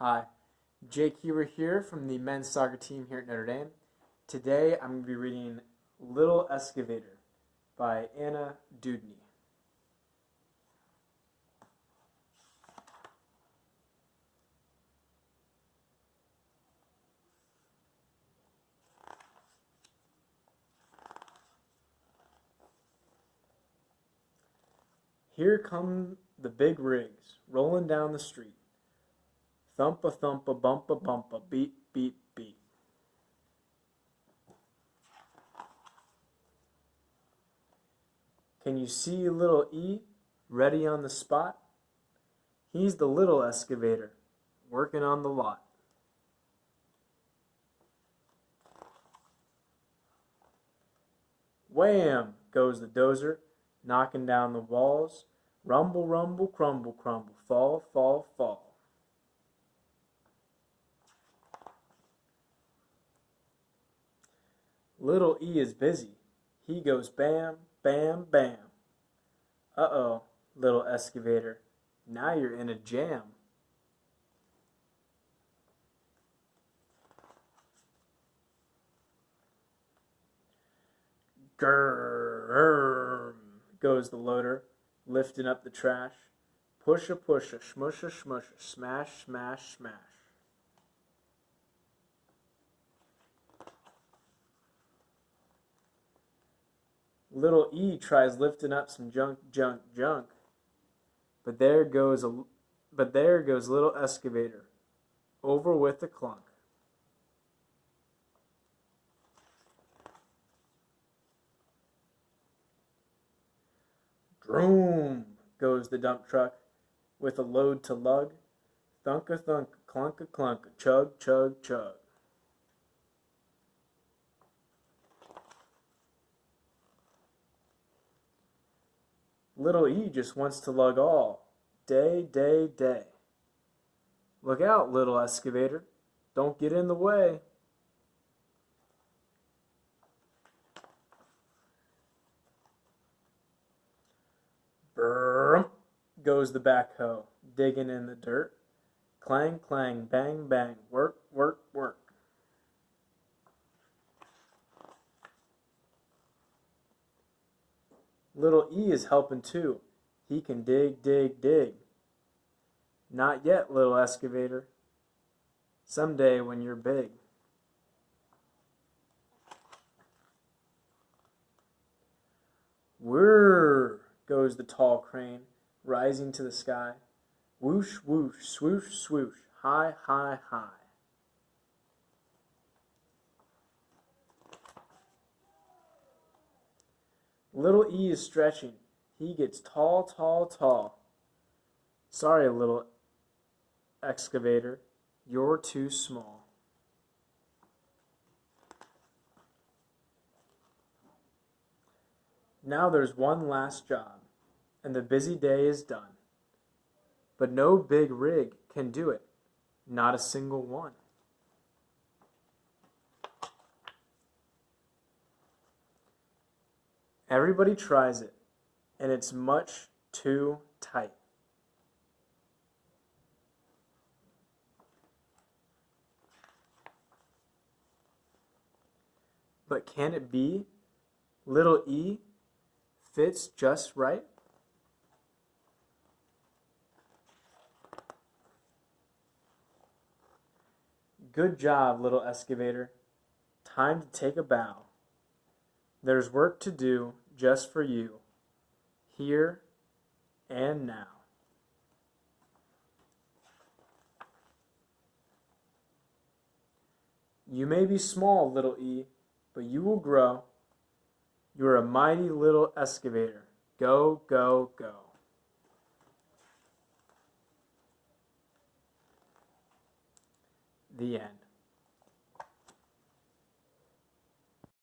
Hi, Jake Huber here from the men's soccer team here at Notre Dame. Today I'm going to be reading Little Excavator by Anna Dewdney. Here come the big rigs, rolling down the street. Thump-a, thump-a, bump-a, bump-a, beat, beat, beat. Can you see little E ready on the spot? He's the little excavator, working on the lot. Wham goes the dozer, knocking down the walls. Rumble, rumble, crumble, crumble, fall, fall, fall. Little E is busy. He goes bam, bam, bam. Uh-oh, little excavator, now you're in a jam. Grrr goes the loader, lifting up the trash. Pusha, pusha, shmusha, shmusha, smash, smash, smash. Little E tries lifting up some junk, junk, junk. But there goes little excavator, over with a clunk. Droom goes the dump truck, with a load to lug. Thunk a thunk, clunk a clunk, chug, chug, chug. Little E just wants to lug all, day, day, day. Look out, little excavator, don't get in the way. Brrrr goes the backhoe, digging in the dirt. Clang, clang, bang, bang, work, work, work. Little E is helping too. He can dig, dig, dig. Not yet, little excavator. Someday when you're big. Whirr goes the tall crane, rising to the sky. Whoosh, whoosh, swoosh, swoosh, high, high, high. Little E is stretching. He gets tall, tall, tall. Sorry, little excavator, you're too small. Now there's one last job, and the busy day is done. But no big rig can do it, not a single one. Everybody tries it, and it's much too tight. But can it be? Little E fits just right. Good job, little excavator. Time to take a bow. There's work to do just for you, here and now. You may be small, little E, but you will grow. You are a mighty little excavator. Go, go, go. The end.